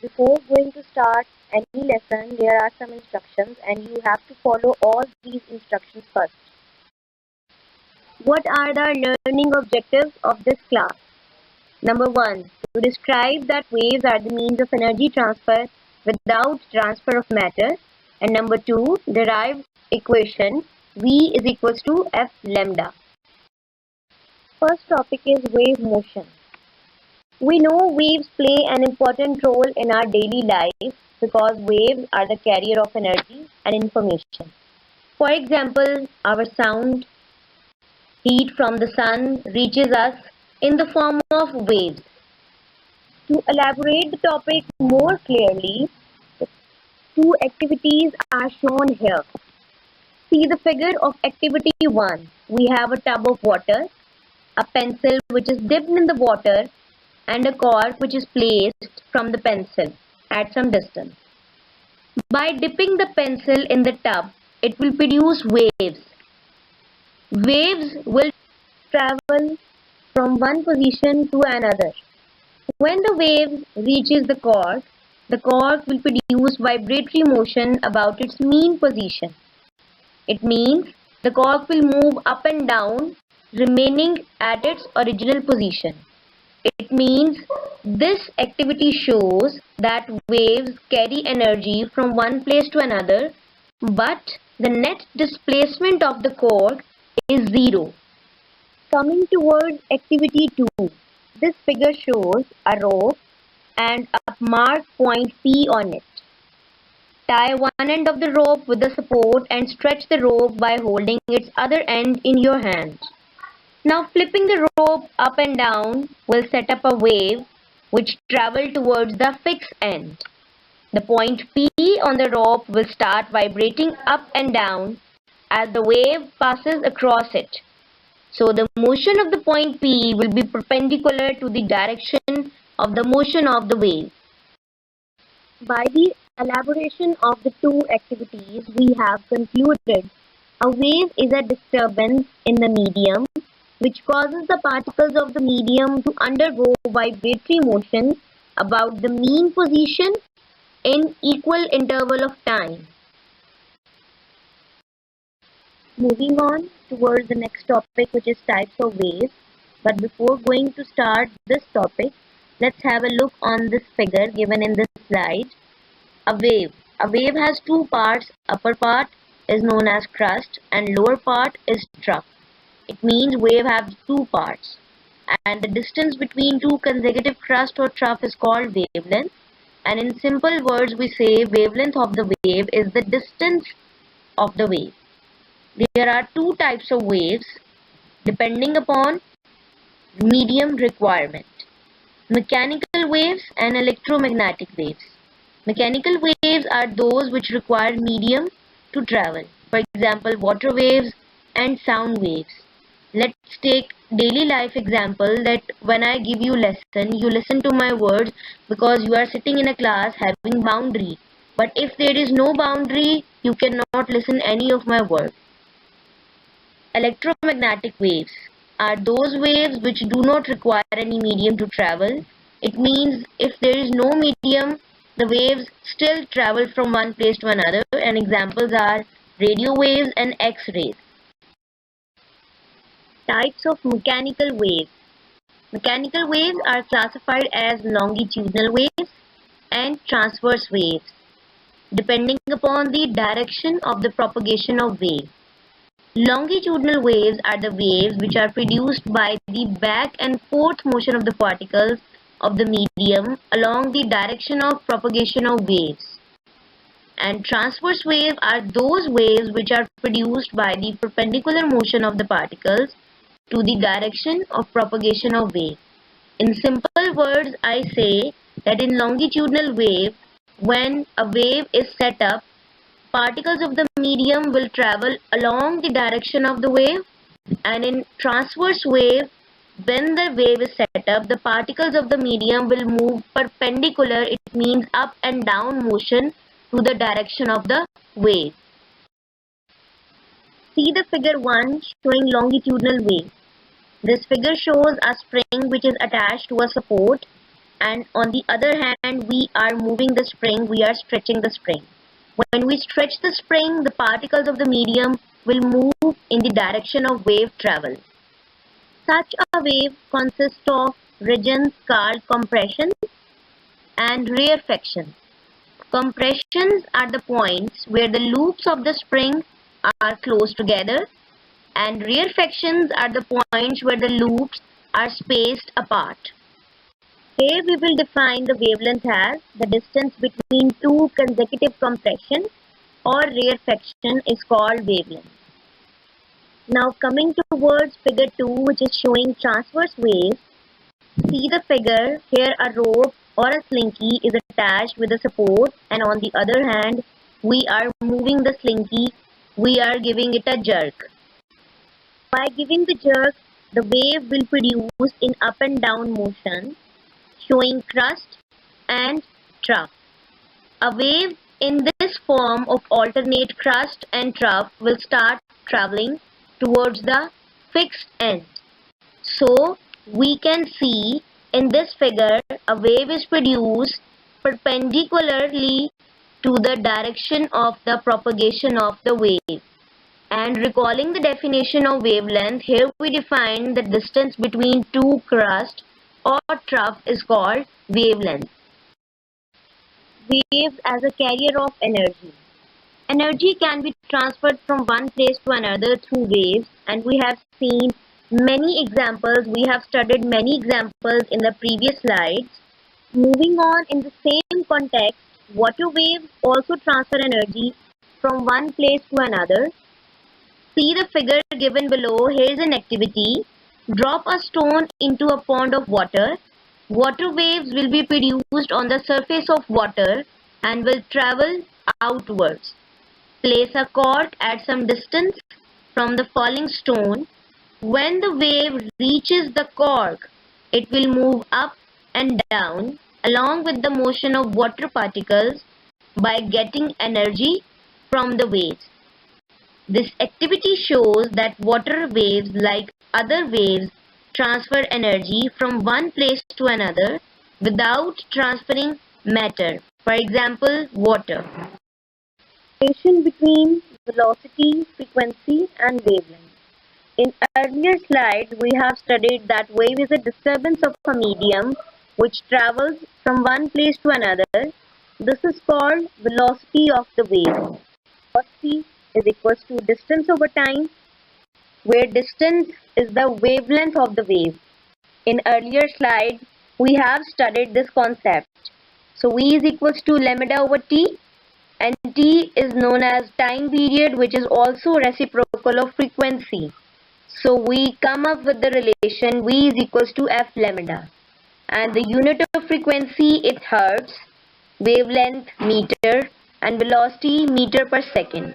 before going to start any lesson, there are some instructions and you have to follow all these instructions first. What are the learning objectives of this class? Number 1. To describe that waves are the means of energy transfer without transfer of matter. And number 2. Derive equation V is equals to F lambda. First topic is wave motion. We know waves play an important role in our daily life because waves are the carrier of energy and information. For example, our sound, heat from the sun reaches us in the form of waves. To elaborate the topic more clearly, two activities are shown here. See the figure of activity 1. We have a tub of water, a pencil which is dipped in the water, and a cork which is placed from the pencil at some distance. By dipping the pencil in the tub, it will produce waves. Waves will travel from one position to another. When the wave reaches the cork will produce vibratory motion about its mean position. It means the cork will move up and down, remaining at its original position. It means this activity shows that waves carry energy from one place to another, but the net displacement of the cork is zero. Coming towards activity 2, this figure shows a rope and a marked point P on it. Tie one end of the rope with the support and stretch the rope by holding its other end in your hand. Now flipping the rope up and down will set up a wave which travels towards the fixed end. The point P on the rope will start vibrating up and down as the wave passes across it. So the motion of the point P will be perpendicular to the direction of the motion of the wave. By the elaboration of the two activities, we have concluded a wave is a disturbance in the medium which causes the particles of the medium to undergo vibratory motion about the mean position in equal interval of time. Moving on towards the next topic, which is types of waves. But before going to start this topic, let's have a look on this figure given in this slide. A wave. A wave has two parts. Upper part is known as crust and lower part is trough. It means wave has two parts, and the distance between two consecutive crust or trough is called wavelength. And in simple words, we say wavelength of the wave is the distance of the wave. There are two types of waves depending upon medium requirement: mechanical waves and electromagnetic waves. Mechanical waves are those which require medium to travel. For example, water waves and sound waves. Let's take daily life example that when I give you lesson, you listen to my words because you are sitting in a class having boundary. But if there is no boundary, you cannot listen any of my words. Electromagnetic waves are those waves which do not require any medium to travel. It means if there is no medium, the waves still travel from one place to another, and examples are radio waves and X-rays. Types of mechanical waves. Mechanical waves are classified as longitudinal waves and transverse waves, depending upon the direction of the propagation of wave. Longitudinal waves are the waves which are produced by the back and forth motion of the particles of the medium along the direction of propagation of waves. And transverse waves are those waves which are produced by the perpendicular motion of the particles to the direction of propagation of wave. In simple words, I say that in longitudinal wave, when a wave is set up, particles of the medium will travel along the direction of the wave, and in transverse wave, when the wave is set up, the particles of the medium will move perpendicular. It means up and down motion to the direction of the wave. See the figure 1 showing longitudinal wave. This figure shows a spring which is attached to a support and on the other hand we are moving the spring, we are stretching the spring. When we stretch the spring, the particles of the medium will move in the direction of wave travel. Such a wave consists of regions called compressions and rarefactions. Compressions are the points where the loops of the spring are close together, and rarefactions are the points where the loops are spaced apart. Here we will define the wavelength as the distance between two consecutive compressions or rarefaction is called wavelength. Now coming towards figure 2, which is showing transverse waves. See the figure, here a rope or a slinky is attached with a support, and on the other hand we are moving the slinky, we are giving it a jerk. By giving the jerk, the wave will produce in up and down motion, showing crest and trough. A wave in this form of alternate crest and trough will start traveling towards the fixed end. So we can see in this figure a wave is produced perpendicularly to the direction of the propagation of the wave. And recalling the definition of wavelength, here we define the distance between two crests or trough is called wavelength. Waves as a carrier of energy. Energy can be transferred from one place to another through waves, and we have seen many examples, we have studied many examples in the previous slides. Moving on in the same context, water waves also transfer energy from one place to another. See the figure given below. Here is an activity. Drop a stone into a pond of water. Water waves will be produced on the surface of water and will travel outwards. Place a cork at some distance from the falling stone. When the wave reaches the cork, it will move up and down along with the motion of water particles by getting energy from the waves. This activity shows that water waves, like other waves, transfer energy from one place to another without transferring matter. For example, water. Relation between velocity, frequency and wavelength. In earlier slides, we have studied that wave is a disturbance of a medium which travels from one place to another. This is called velocity of the wave. Velocity is equals to distance over time, where distance is the wavelength of the wave. In earlier slides, we have studied this concept. So V is equals to lambda over T, and T is known as time period, which is also reciprocal of frequency. So we come up with the relation V is equals to F lambda, and the unit of frequency is hertz, wavelength meter, and velocity meter per second.